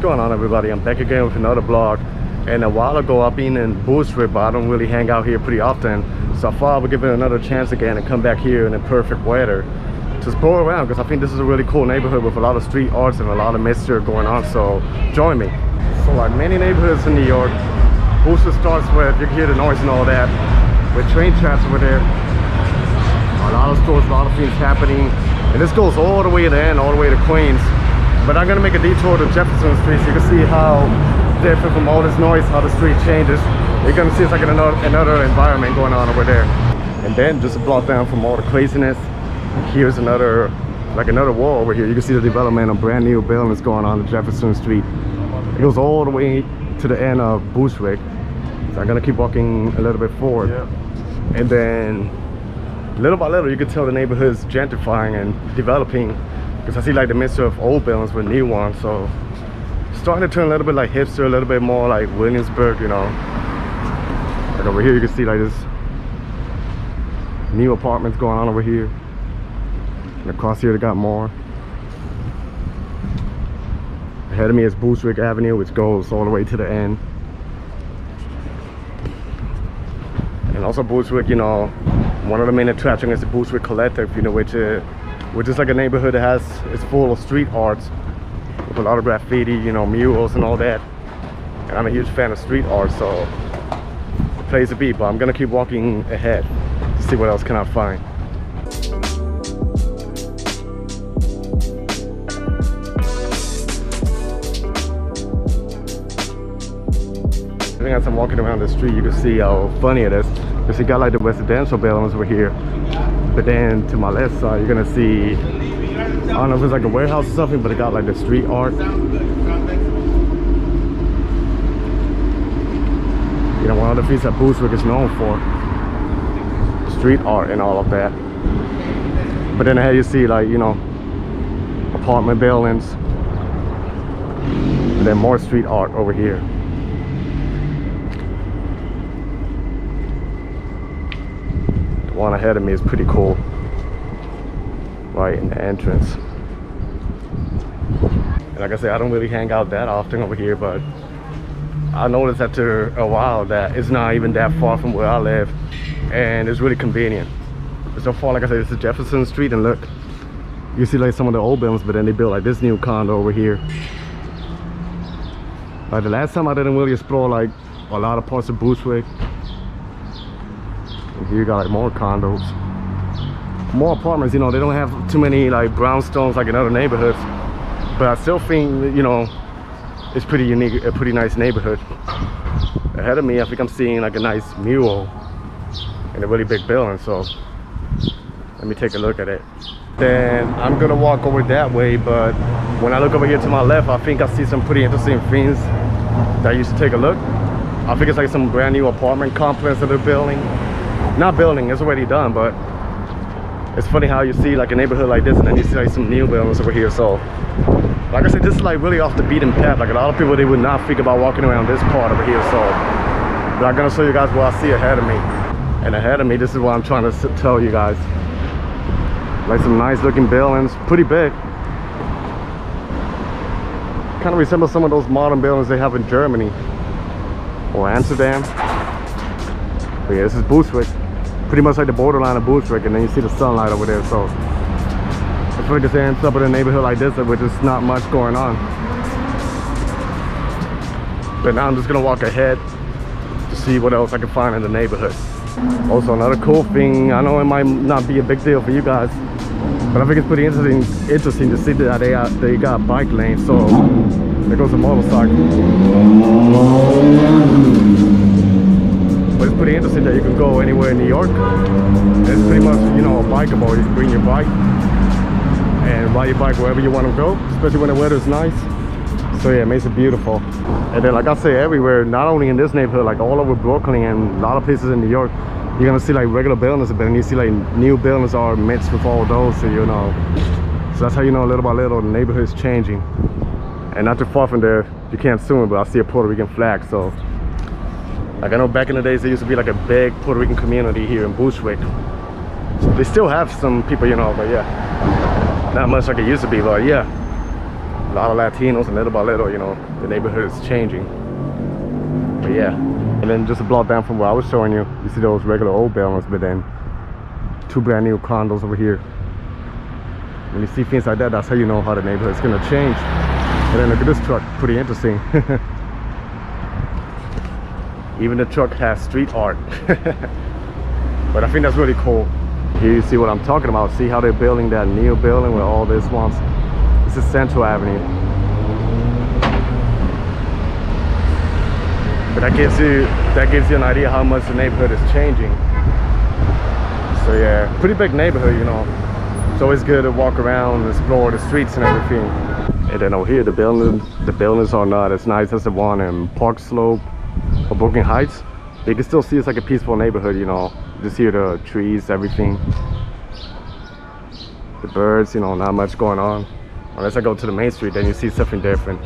going on, everybody? I'm back again with another vlog. And a while ago I've been in Bushwick, but I don't really hang out here pretty often, so I thought I would give it another chance again and come back here in the perfect weather to explore around, because I think this is a really cool neighborhood with a lot of street arts and a lot of mystery going on. So join me. So like many neighborhoods in New York, Bushwick starts with, you can hear the noise and all that, with train tracks over there, a lot of stores, a lot of things happening, and this goes all the way to the end, all the way to Queens. But I'm gonna make a detour to Jefferson Street so you can see how different from all this noise, how the street changes. You're gonna see it's like another environment going on over there. And then just a block down from all the craziness, here's another wall over here. You can see the development of brand new buildings going on Jefferson Street. It goes all the way to the end of Bushwick. So I'm gonna keep walking a little bit forward. Yeah. And then little by little you can tell the neighborhood's gentrifying and developing, because I see like the mixture of old buildings with new ones. So starting to turn a little bit like hipster, a little bit more like Williamsburg, you know. Like over here you can see like this new apartments going on over here, and across here they got more. Ahead of me is Bushwick Avenue, which goes all the way to the end. And also Bushwick, you know, one of the main attractions is the Bushwick Collective, you know, which is like a neighborhood that is full of street arts with a lot of graffiti, you know, murals and all that. And I'm a huge fan of street art, so the place to be. But I'm gonna keep walking ahead to see what else can I find. I think as I'm walking around the street, you can see how funny it is. Because you got like the residential buildings over here, but then to my left side you're gonna see, I don't know if it's like a warehouse or something, but it got like the street art. You know, one of the things that Bushwick is known for, street art and all of that. But then ahead you see like, you know, apartment buildings, and then more street art over here. The one ahead of me is pretty cool, right in the entrance. And like I said, I don't really hang out that often over here, but I noticed after a while that it's not even that far from where I live, and it's really convenient. So far, like I said, this is Jefferson Street, and look, you see like some of the old buildings, but then they built like this new condo over here. Like the last time I didn't really explore like a lot of parts of Bushwick. And here you got like more condos, more apartments. You know, they don't have too many like brownstones like in other neighborhoods, but I still think, you know, it's pretty unique, a pretty nice neighborhood. Ahead of me I think I'm seeing like a nice mural in a really big building, so let me take a look at it. Then I'm gonna walk over that way, but when I look over here to my left, I think I see some pretty interesting things that you should take a look. I think it's like some brand new apartment complex that they're building. Not building, it's already done, but it's funny how you see like a neighborhood like this and then you see like some new buildings over here. So like I said, this is like really off the beaten path. Like a lot of people, they would not think about walking around this part over here. So but I'm gonna show you guys what I see ahead of me. And ahead of me, this is what I'm trying to tell you guys. Like some nice looking buildings, pretty big. Kind of resembles some of those modern buildings they have in Germany or Amsterdam. But yeah, this is Bushwick. Pretty much like the borderline of Bushwick, and then you see the sunlight over there. So I feel like this ends up in a neighborhood like this where there's not much going on. But now I'm just gonna walk ahead to see what else I can find in the neighborhood. Also, another cool thing, I know it might not be a big deal for you guys, but I think it's pretty interesting to see that they got bike lanes. So there goes a motorcycle. But it's pretty interesting that you can go anywhere in New York. It's pretty much, you know, bikeable. You can bring your bike and ride your bike wherever you want to go, especially when the weather's nice. So yeah, it makes it beautiful. And then like I say, everywhere, not only in this neighborhood, like all over Brooklyn and a lot of places in New York, you're gonna see like regular buildings, but then you see like new buildings are mixed with all those, so you know. So that's how you know little by little the neighborhood is changing. And not too far from there, you can't zoom it, but I see a Puerto Rican flag. So like I know back in the days there used to be like a big Puerto Rican community here in Bushwick. So they still have some people, you know, but yeah, not much like it used to be, but yeah. a lot of Latinos, and little by little, you know, the neighborhood is changing. But yeah, and then just a block down from where I was showing you, you see those regular old buildings, but then 2 brand new condos over here. When you see things like that, that's how you know how the neighborhood is gonna change. And then look at this truck, pretty interesting. Even the truck has street art. But I think that's really cool. Here you see what I'm talking about. See how they're building that new building with all this ones. This is Central Avenue. But that gives you an idea how much the neighborhood is changing. So yeah, pretty big neighborhood, you know. It's always good to walk around and explore the streets and everything. And then over here, the buildings are not as nice as the one in Park Slope or Brooklyn Heights. But you can still see it's like a peaceful neighborhood, you know. You just hear the trees, everything. The birds, you know, not much going on. Unless I go to the main street, then you see something different.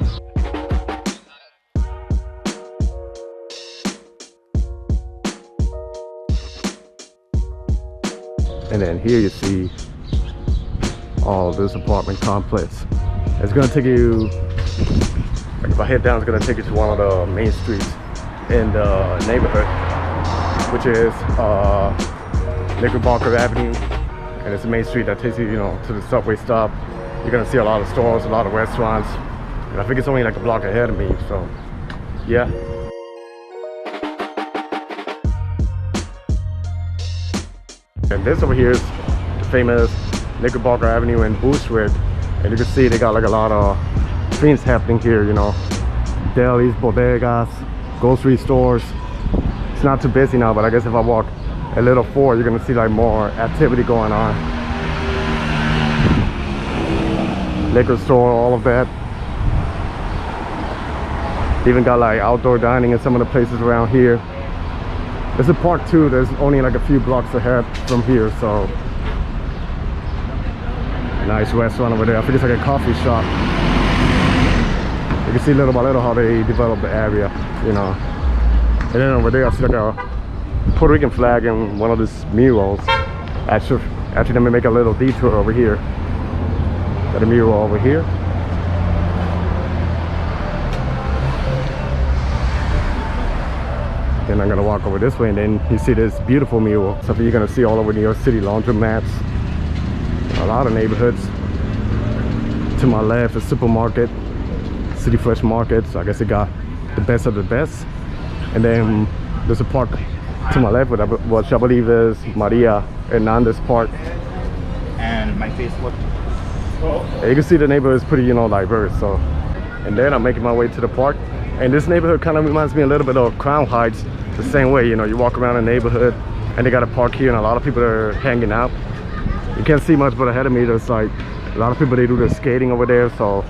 And then here you see all this apartment complex. It's gonna take you, like if I head down, it's gonna take you to one of the main streets in the neighborhood, which is Wyckoff Avenue. And it's a main street that takes you, you know, to the subway stop. You're gonna see a lot of stores, a lot of restaurants. And I think it's only like a block ahead of me, so yeah. And this over here is the famous Wyckoff Avenue in Bushwick. And you can see they got like a lot of things happening here, you know. Delis, bodegas, grocery stores. It's not too busy now, but I guess if I walk a little forward, you're gonna see like more activity going on. Liquor store, all of that. Even got like outdoor dining in some of the places around here. There's a park too. There's only like a few blocks ahead from here, so nice restaurant over there. I think it's like a coffee shop. You can see little by little how they develop the area, you know. And then over there I see like a Puerto Rican flag in one of these murals. Actually let me make a little detour over here. Got a mural over here. Then I'm gonna walk over this way, and then you see this beautiful mural. Something you're gonna see all over New York City, laundromats, a lot of neighborhoods. To my left, a supermarket, City Fresh Markets. I guess it got the best of the best. And then there's a park to my left, which I believe is Maria Hernandez Park. And my Facebook. And you can see the neighborhood is pretty, you know, diverse. So, and then I'm making my way to the park. And this neighborhood kind of reminds me a little bit of Crown Heights, the same way, you know, you walk around the neighborhood and they got a park here and a lot of people are hanging out. You can't see much, but ahead of me there's like a lot of people, they do their skating over there, so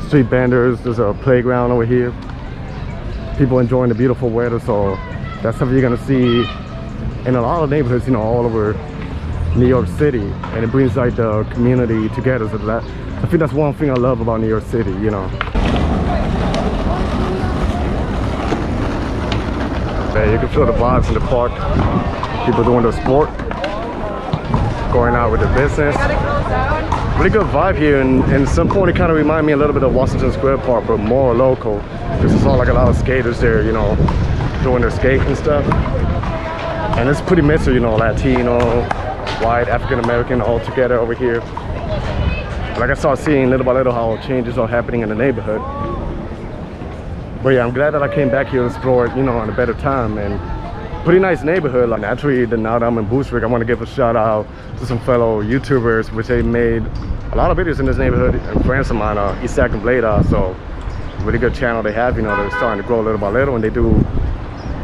street vendors, there's a playground over here. People enjoying the beautiful weather, so that's something you're gonna see in a lot of neighborhoods, you know, all over New York City, and it brings like the community together. So that, I think that's one thing I love about New York City, you know. You can feel the vibes in the park. People doing their sport, going out with their business. Really good vibe here, and at some point it kind of reminded me a little bit of Washington Square Park, but more local. Because I saw like a lot of skaters there, you know, doing their skate and stuff. And it's pretty mixed, you know, Latino, white, African American, all together over here. Like I started seeing little by little how changes are happening in the neighborhood. But yeah, I'm glad that I came back here to explore it, you know, in a better time. And pretty nice neighborhood. Like naturally, now that I'm in Bushwick, I want to give a shout out to some fellow YouTubers, which they made a lot of videos in this neighborhood. And friends of mine, Isaac and Blada. So really good channel they have, you know, they're starting to grow little by little, and they do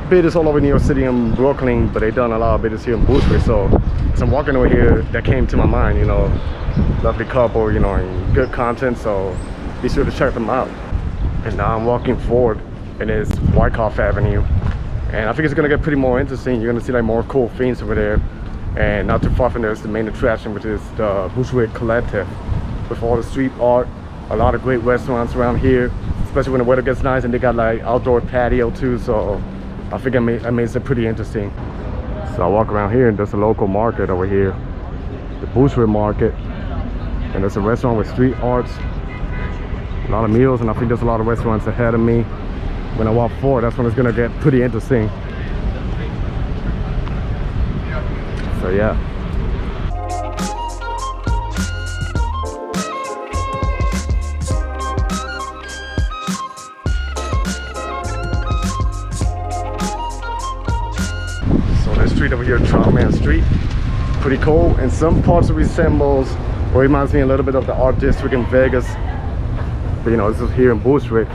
videos all over New York City and Brooklyn, but they've done a lot of videos here in Bushwick. So as I'm walking over here, that came to my mind, you know, lovely couple, you know, and good content. So be sure to check them out. And now I'm walking forward, and it's Wyckoff Avenue, and I think it's gonna get pretty more interesting. You're gonna see like more cool things over there, and not too far from there is the main attraction, which is the Bushwick Collective, with all the street art, a lot of great restaurants around here, especially when the weather gets nice, and they got like outdoor patio too. So I think that makes it pretty interesting. So I walk around here, and there's a local market over here, the Bushwick Market, and there's a restaurant with street arts. A lot of meals, and I think there's a lot of restaurants ahead of me. When I walk forward, that's when it's gonna get pretty interesting. So yeah. So this street over here, Troutman Street, pretty cool. In some parts it resembles, or reminds me a little bit of the art district in Vegas. But you know, this is here in Bushwick.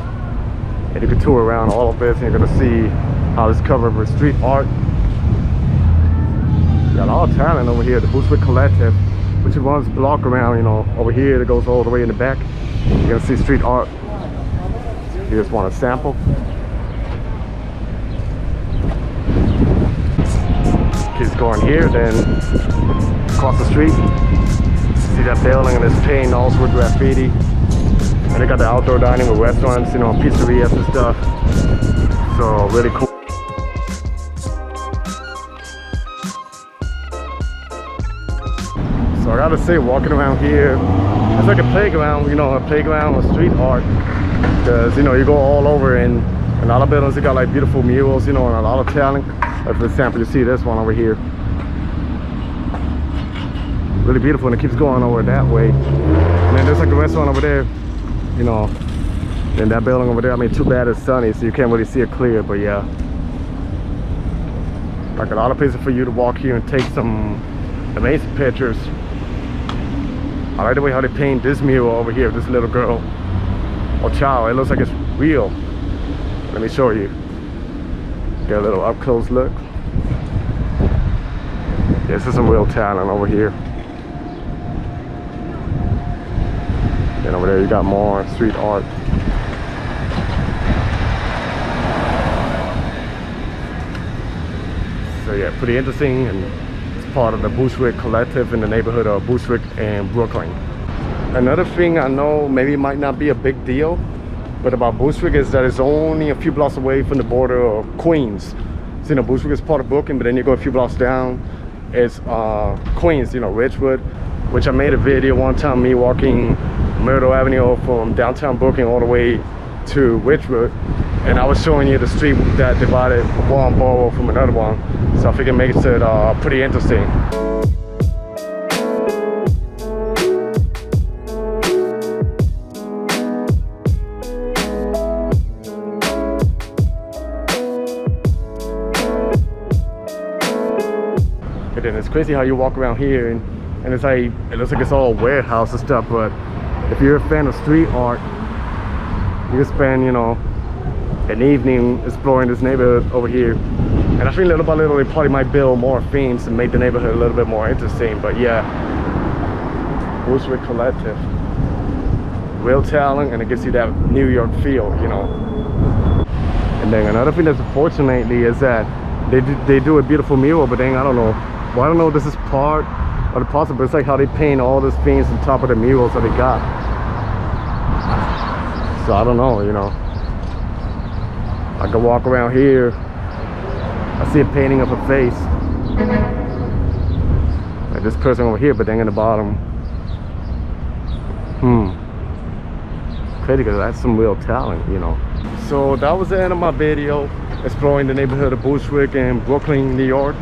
And you can tour around all of this and you're gonna see how it's covered with street art. Got a lot of talent over here, the Bushwick Collective, which runs block around, you know, over here that goes all the way in the back. You're gonna see street art. You just want a sample. Keeps going here, then across the street. See that building and it's painted also with graffiti. And they got the outdoor dining with restaurants, you know, pizzerias and stuff. So really cool. So I gotta say, walking around here, it's like a playground, you know, a playground with street art. Because, you know, you go all over and a lot of buildings, they got like beautiful murals, you know, and a lot of talent. Like for example, you see this one over here. Really beautiful, and it keeps going over that way. And then there's like a restaurant over there, you know. And that building over there, I mean, too bad it's sunny, so you can't really see it clear, but yeah. Like a lot of places for you to walk here and take some amazing pictures. I like the way how they paint this mural over here, this little girl or child. It looks like it's real. Let me show you. Get a little up close look. This is some real talent over here. Then over there you got more street art. So yeah, pretty interesting, and it's part of the Bushwick Collective in the neighborhood of Bushwick and Brooklyn. Another thing I know maybe might not be a big deal, but about Bushwick is that it's only a few blocks away from the border of Queens. So, you know, Bushwick is part of Brooklyn, but then you go a few blocks down, it's Queens, you know, Ridgewood, which I made a video one time, me walking Myrtle Avenue from downtown Brooklyn all the way to Ridgewood, and I was showing you the street that divided one borough from another one. So I figured it makes it pretty interesting. And then it's crazy how you walk around here and it's like, it looks like it's all warehouse and stuff, but if you're a fan of street art, you can spend, you know, an evening exploring this neighborhood over here. And I think little by little they probably might build more themes and make the neighborhood a little bit more interesting. But yeah, Bushwick Collective, real talent, and it gives you that New York feel, you know. And then another thing that's unfortunately is that they do a beautiful mural, but then I don't know, well, I don't know if this is part of the process, but it's like how they paint all these things on top of the murals that they got. So I don't know, you know. I can walk around here, I see a painting of a face, like this person over here, but then in the bottom, crazy, because that's some real talent, you know. So that was the end of my video exploring the neighborhood of Bushwick and Brooklyn, New York.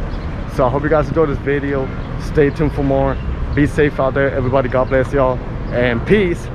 So I hope you guys enjoyed this video. Stay tuned for more. Be safe out there, everybody. God bless y'all, and peace.